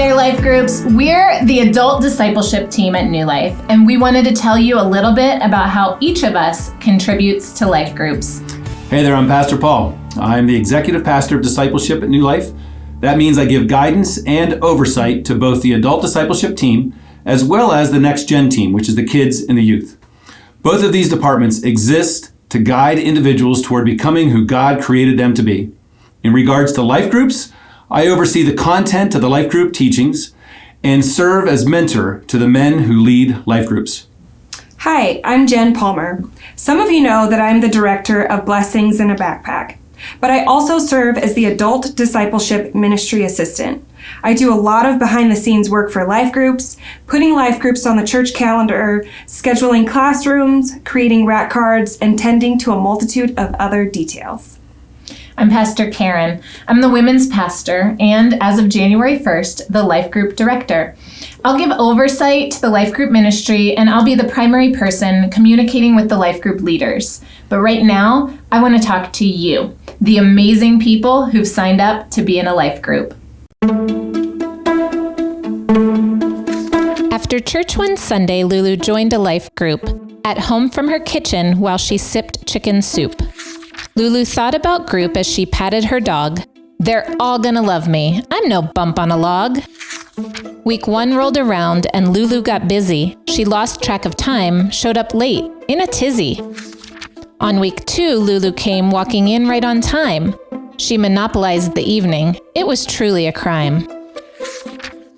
there, Life Groups. We're the adult discipleship team at New Life, and we wanted to tell you a little bit about how each of us contributes to Life Groups. Hey there, I'm Pastor Paul. I'm the executive pastor of discipleship at New Life. That means I give guidance and oversight to both the adult discipleship team as well as the next gen team, which is the kids and the youth. Both of these departments exist to guide individuals toward becoming who God created them to be. In regards to life groups, I oversee the content of the life group teachings and serve as mentor to the men who lead life groups. Hi, I'm Jen Palmer. Some of you know that I'm the director of Blessings in a Backpack, but I also serve as the adult discipleship ministry assistant. I do a lot of behind-the-scenes work for life groups, putting life groups on the church calendar, scheduling classrooms, creating rat cards, and tending to a multitude of other details. I'm Pastor Karen. I'm the women's pastor and, as of January 1st, the life group director. I'll give oversight to the life group ministry, and I'll be the primary person communicating with the life group leaders. But right now, I want to talk to you, the amazing people who've signed up to be in a life group. After church one Sunday, Lulu joined a life group, at home from her kitchen while she sipped chicken soup. Lulu thought about group as she patted her dog. They're all gonna love me. I'm no bump on a log. Week 1 rolled around and Lulu got busy. She lost track of time, showed up late, in a tizzy. On week 2, Lulu came walking in right on time. She monopolized the evening. It was truly a crime.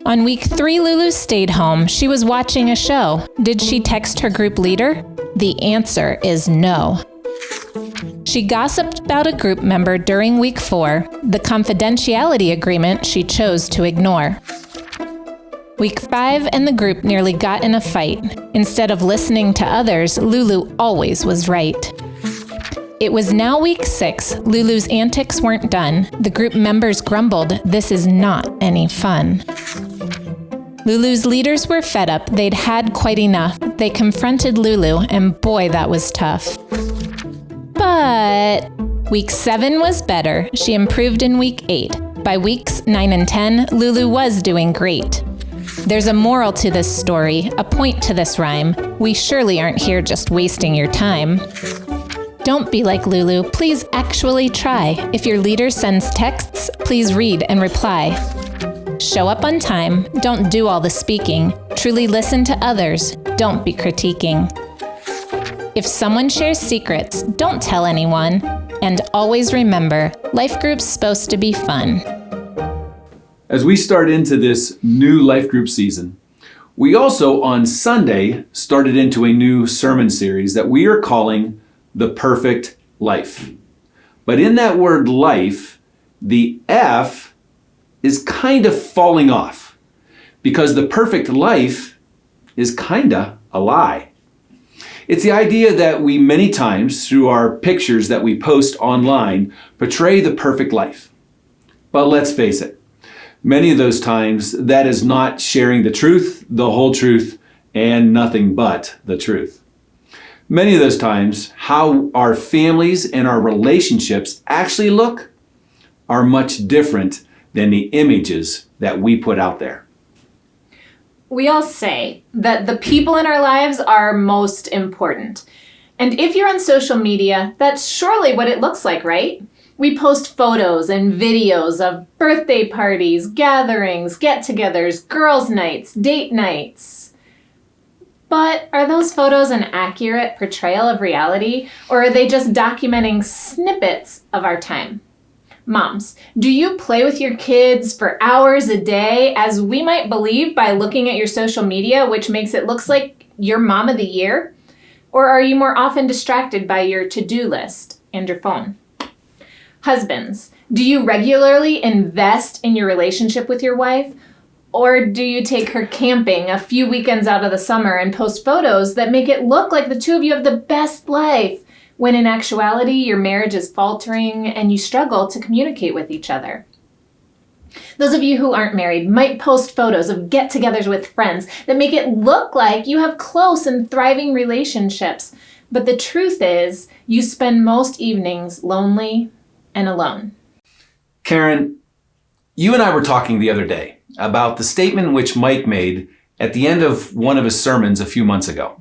On week 3, Lulu stayed home. She was watching a show. Did she text her group leader? The answer is no. She gossiped about a group member during week 4, the confidentiality agreement she chose to ignore. Week 5 and the group nearly got in a fight. Instead of listening to others, Lulu always was right. It was now week 6. Lulu's antics weren't done. The group members grumbled, "This is not any fun." Lulu's leaders were fed up. They'd had quite enough. They confronted Lulu, and boy, that was tough. But week 7 was better. She improved in week 8. By weeks 9 and 10, Lulu was doing great. There's a moral to this story, a point to this rhyme. We surely aren't here just wasting your time. Don't be like Lulu. Please actually try. If your leader sends texts, please read and reply. Show up on time. Don't do all the speaking. Truly listen to others. Don't be critiquing. If someone shares secrets, don't tell anyone. And always remember, life group's supposed to be fun. As we start into this new life group season, we also on Sunday started into a new sermon series that we are calling The Perfect Life. But in that word life, the F is kind of falling off because the perfect life is kinda a lie. It's the idea that we many times, through our pictures that we post online, portray the perfect life. But let's face it, many of those times that is not sharing the truth, the whole truth, and nothing but the truth. Many of those times, how our families and our relationships actually look are much different than the images that we put out there. We all say that the people in our lives are most important. And if you're on social media, that's surely what it looks like, right? We post photos and videos of birthday parties, gatherings, get-togethers, girls' nights, date nights. But are those photos an accurate portrayal of reality, or are they just documenting snippets of our time? Moms, do you play with your kids for hours a day, as we might believe by looking at your social media, which makes it look like you're mom of the year? Or are you more often distracted by your to-do list and your phone? Husbands, do you regularly invest in your relationship with your wife? Or do you take her camping a few weekends out of the summer and post photos that make it look like the two of you have the best life, when in actuality your marriage is faltering and you struggle to communicate with each other? Those of you who aren't married might post photos of get-togethers with friends that make it look like you have close and thriving relationships. But the truth is, you spend most evenings lonely and alone. Karen, you and I were talking the other day, about the statement which Mike made at the end of one of his sermons a few months ago.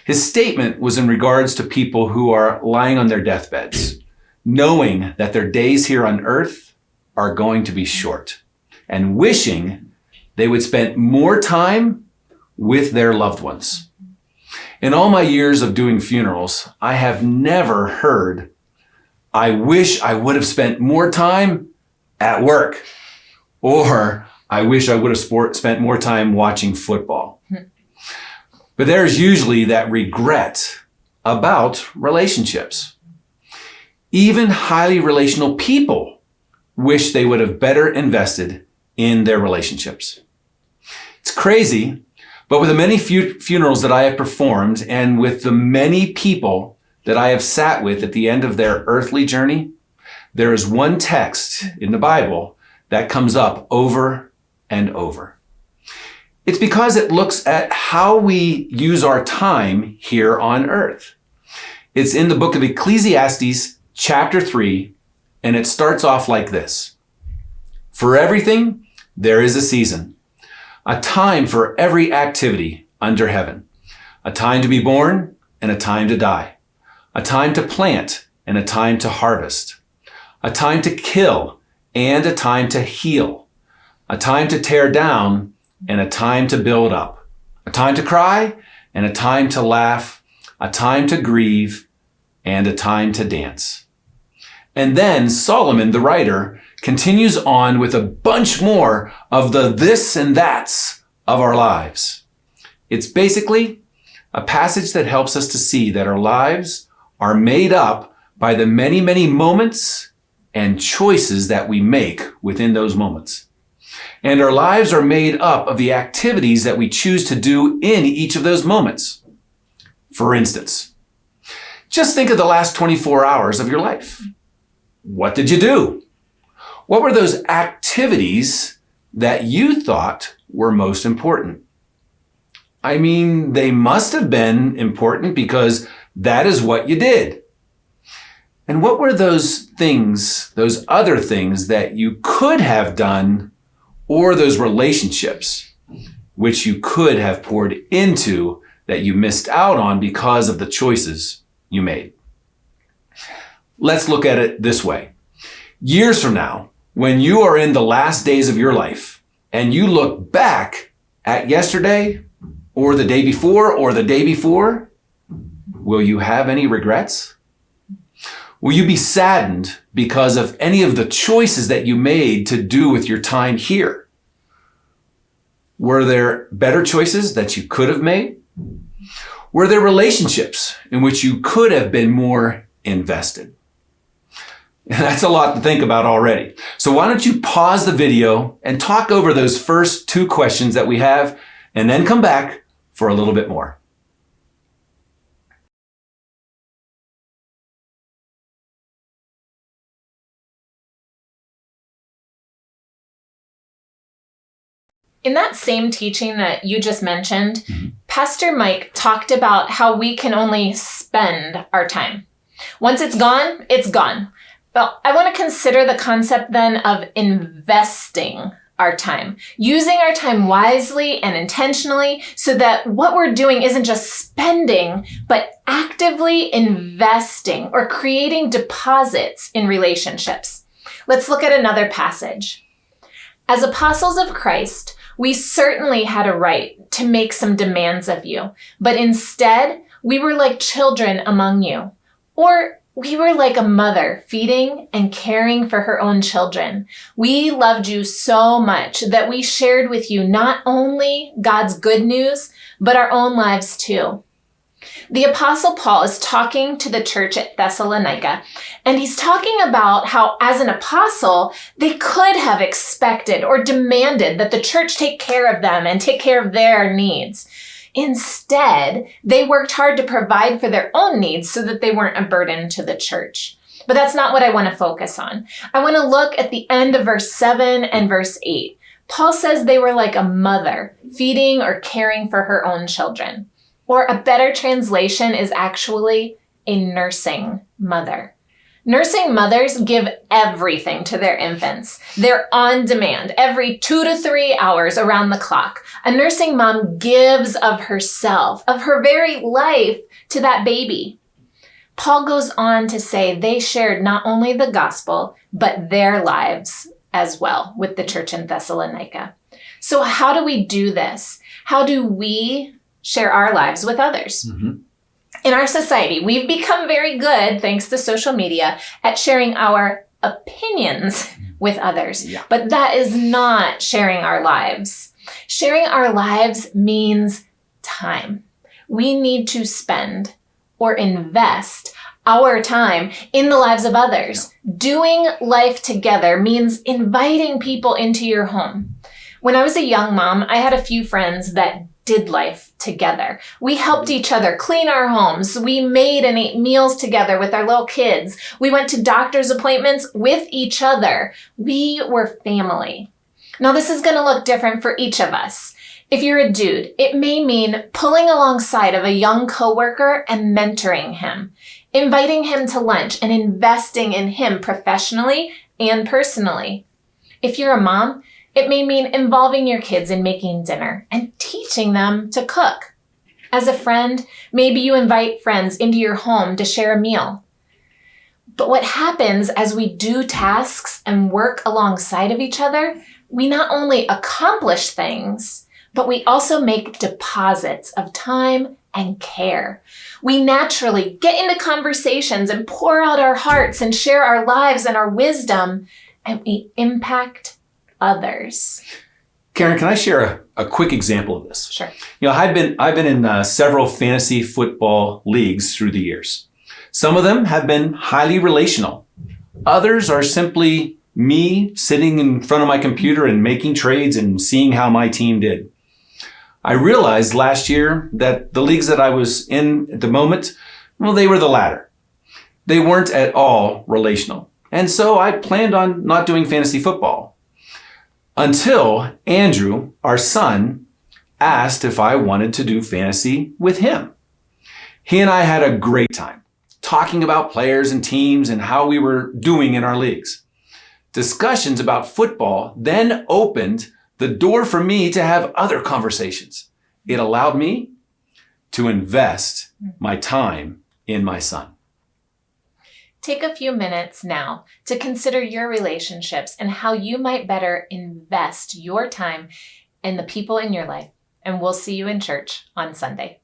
His statement was in regards to people who are lying on their deathbeds, knowing that their days here on earth are going to be short, and wishing they would spend more time with their loved ones. In all my years of doing funerals, I have never heard, "I wish I would have spent more time at work," or "I wish I would have spent more time watching football." But there's usually that regret about relationships. Even highly relational people wish they would have better invested in their relationships. It's crazy, but with the many funerals that I have performed and with the many people that I have sat with at the end of their earthly journey, there is one text in the Bible that comes up over and over. It's because it looks at how we use our time here on earth. It's in the book of Ecclesiastes, chapter 3, and it starts off like this. "For everything, there is a season, a time for every activity under heaven, a time to be born and a time to die, a time to plant and a time to harvest, a time to kill and a time to heal, a time to tear down and a time to build up, a time to cry and a time to laugh, a time to grieve and a time to dance." And then Solomon, the writer, continues on with a bunch more of the this and that's of our lives. It's basically a passage that helps us to see that our lives are made up by the many, many moments and choices that we make within those moments. And our lives are made up of the activities that we choose to do in each of those moments. For instance, just think of the last 24 hours of your life. What did you do? What were those activities that you thought were most important? I mean, they must have been important because that is what you did. And what were those things, those other things that you could have done, or those relationships which you could have poured into that you missed out on because of the choices you made? Let's look at it this way. Years from now, when you are in the last days of your life and you look back at yesterday or the day before, will you have any regrets? Will you be saddened because of any of the choices that you made to do with your time here? Were there better choices that you could have made? Were there relationships in which you could have been more invested? That's a lot to think about already. So why don't you pause the video and talk over those first two questions that we have, and then come back for a little bit more. In that same teaching that you just mentioned, Pastor Mike talked about how we can only spend our time. Once it's gone, it's gone. Well, I want to consider the concept then of investing our time, using our time wisely and intentionally so that what we're doing isn't just spending, but actively investing or creating deposits in relationships. Let's look at another passage. As apostles of Christ, we certainly had a right to make some demands of you, but instead, we were like children among you, or we were like a mother feeding and caring for her own children. We loved you so much that we shared with you not only God's good news, but our own lives too. The Apostle Paul is talking to the church at Thessalonica, and he's talking about how, as an apostle, they could have expected or demanded that the church take care of them and take care of their needs. Instead, they worked hard to provide for their own needs so that they weren't a burden to the church. But that's not what I want to focus on. I want to look at the end of verse 7 and verse 8. Paul says they were like a mother feeding or caring for her own children. Or a better translation is actually a nursing mother. Nursing mothers give everything to their infants. They're on demand every 2 to 3 hours around the clock. A nursing mom gives of herself, of her very life, to that baby. Paul goes on to say they shared not only the gospel, but their lives as well with the church in Thessalonica. So how do we do this? How do we share our lives with others? In our society, we've become very good, thanks to social media, at sharing our opinions with others. Yeah. But that is not sharing our lives. Sharing our lives means time. We need to spend or invest our time in the lives of others. Doing life together means inviting people into your home. When I was a young mom, I had a few friends that did life together. We helped each other clean our homes. We made and ate meals together with our little kids. We went to doctor's appointments with each other. We were family. Now, this is going to look different for each of us. If you're a dude, it may mean pulling alongside of a young coworker and mentoring him, inviting him to lunch and investing in him professionally and personally. If you're a mom, it may mean involving your kids in making dinner and teaching them to cook. As a friend, maybe you invite friends into your home to share a meal. But what happens as we do tasks and work alongside of each other, we not only accomplish things, but we also make deposits of time and care. We naturally get into conversations and pour out our hearts and share our lives and our wisdom, and we impact others. Karen, can I share a quick example of this? Sure. You know, I've been in several fantasy football leagues through the years. Some of them have been highly relational. Others are simply me sitting in front of my computer and making trades and seeing how my team did. I realized last year that the leagues that I was in at the moment, well, they were the latter. They weren't at all relational. And so I planned on not doing fantasy football. Until Andrew, our son, asked if I wanted to do fantasy with him. He and I had a great time talking about players and teams and how we were doing in our leagues. Discussions about football then opened the door for me to have other conversations. It allowed me to invest my time in my son. Take a few minutes now to consider your relationships and how you might better invest your time in the people in your life. And we'll see you in church on Sunday.